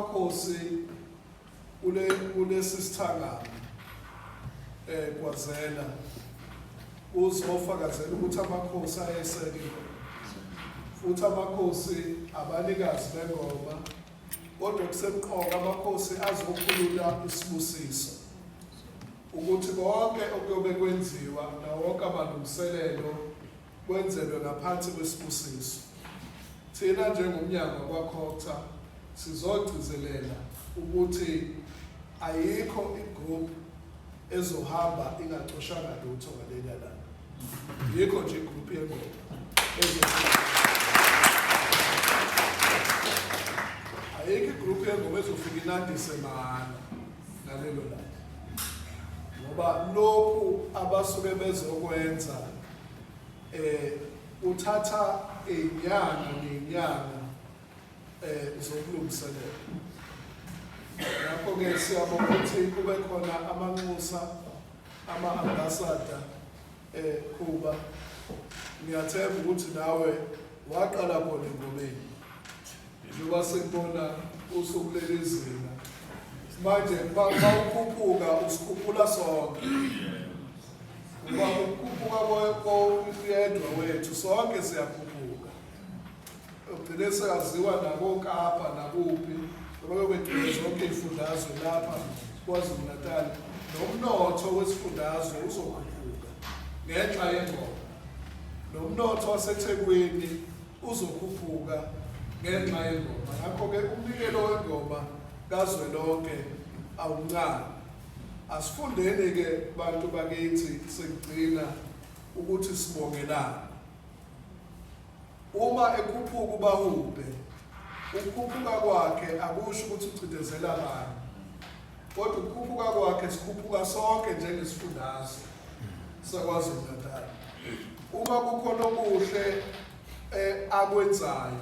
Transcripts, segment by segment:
amakhosi kulesi sithangami kwazela uzofakazela ukuthi amakhosi ayeseke futhi amakhosi abanikazi bengoma kodwa kusemqoka amakhosi azokhulula isibusiso ukuthi konke okuyobe kwenziwa nawonke amalungiselelo kwenzelwe ngaphansi kwesibusiso. Thina njengomnyango kwaKhokha sizogcizelela ukuthi ayikho igroup ezohamba ingacoshanga lutho ngaleli langa. Yikho nje igroup yengoma ayikho igroup yengoma ezofika inandise mahhala ngalelo langa. Ngoba lokhu abasuke bezokwenza uthatha inyanga nenyanga zokulungiselela. Ngakho-ke siyabonga ukuthi kube khona amanxusa ama-ambassador Kuba. Ngiyathemba ukuthi nawe waqala khona engomeni njengoba sikubona usuku lelizinga manje bawukhuphuka usikhuphula sonke. Ngoba ukukhuphuka koyedwa wethu sonke siyakhuphuka. Ugcine seyaziwa nakoKapa nakuphi ngoba begcine zonke izifundazwe lapha KwaZulu-Natal. Nomnotho wesifundazwe uzokhuphuka ngenxa yengoma. Nomnotho waseThekwini uzokhuphuka ngenxa yengoma. Ngakho-ke umnikelo wengoma kazwelonke awuncane. Asifundeni-ke bantu bakithi sikugcina ukuthi sibongelane. Uma ekhuphuka uBahube, ukukhuphuka kwakhe akusho ukuthi uchindezela abantu. Kodwa ukukhuphuka kwakhe sikhuphuka sonke njengesifundazwe saKwaZulu-Natal. Uma kukhona okuhle akwenzayo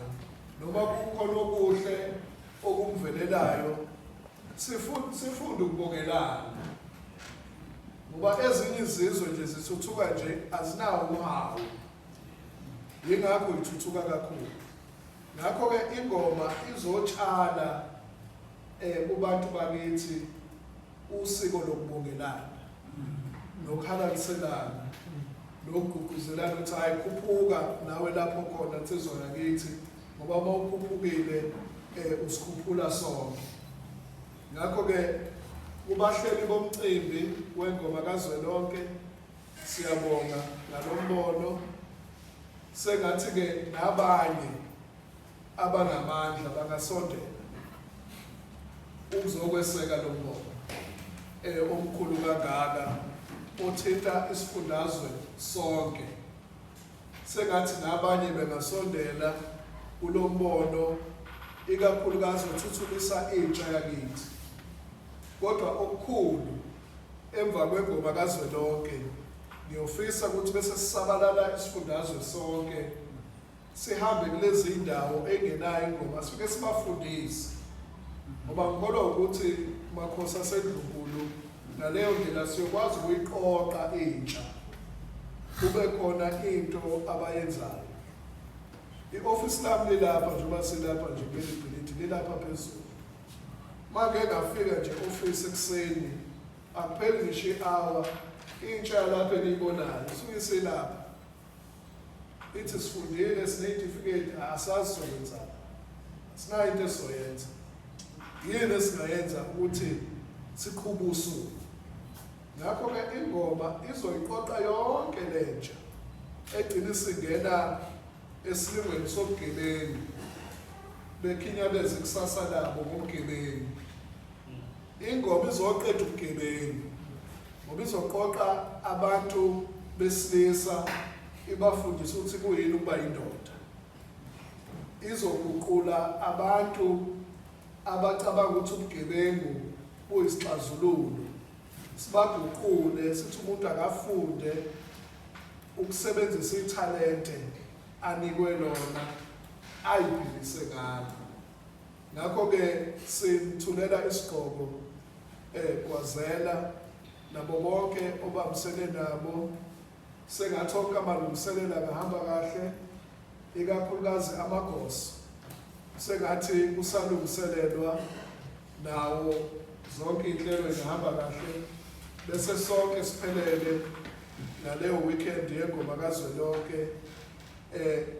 noma kukhona okuhle okumvelelayo sifunde ukubongelana. Ngoba ezinye izizwe nje zithuthuka nje azinawo uhawu. Yingakho ithuthuka kakhulu. Ngakho-ke ingoma izotshala kubantu bakithi usiko lokubongelana nokhalaliselana nokugqugquzelana ukuthi hayi khuphuka nawe lapho khona insizwa yakithi ngoba uma ukhuphukile usikhuphula sonke. Ngakho-ke kubahleli bomcimbi wengoma kazwelonke siyabonga ngalombono. Sengathi-ke nabanye abanamandla bangasondela ukuzokweseka lo mbono omkhulu kangaka othinta isifundazwe sonke. Sengathi nabanye bengasondela kulo mbono ikakhulukazi uthuthukisa intsha yakithi. Kodwa okukhulu emva kwengoma kazwelonke ngiyofisa ukuthi bese sisabalala isifundazwe sonke sihambe kulezi indawo engenayo ingoma sifike sibafundise. Ngoba ngikholwa ukuthi makhosi asedlunkulu ngaleyo ndlela siyokwazi ukuyiqoqa intsha kube khona into abayenzayo. I-office lami lilapha njengoba silapha nje kuleli bhilidi lilapha phezulu. Manje ngafika nje office ekuseni akupheli ngisho i-hour intsha lapha eniyibonayo isuke iselapha. Ithi sifundile sineyitifiketi asazi sokwenzani. Sinayo into esizoyenza. Yini esingayenza ukuthi siqhube usuku. Ngakho-ke ingoma izoyiqoqa yonke lentsha egcina isingena esilingweni sobugebengu bekhinyabeze ikusasa labo ngobugebengu. Ingoma izoqeda ubugebengu ngoba izoqoqa abantu besilisa ibafundisa ukuthi kuyini ukuba yindoda. Izoguqula abantu abacabanga ukuthi ubugebengu buyisixazululo. Sibaguqule sithi umuntu akafunde ukusebenzisa ithalente anikwe lona ayiphilise ngalo. Ngakho-ke simthulela isigqoko kwazela nabo bonke obambisene nabo. Sengathi onke amalungiselelo angahamba kahle ikakhulukazi amagosi. Sengathi kusalungiselelwa nawo zonke inhlelo zihamba kahle bese sonke siphelele naleyo weekend yengoma kazwelonke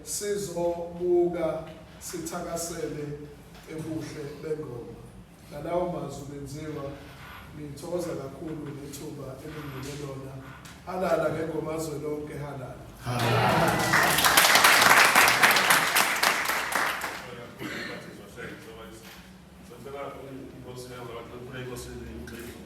sizobuka sithakasele ebuhle bengoma nalawo mazwi benziwa ngithokoza kakhulu nethuba elinginika lona halala ngengoma kazwelonke halala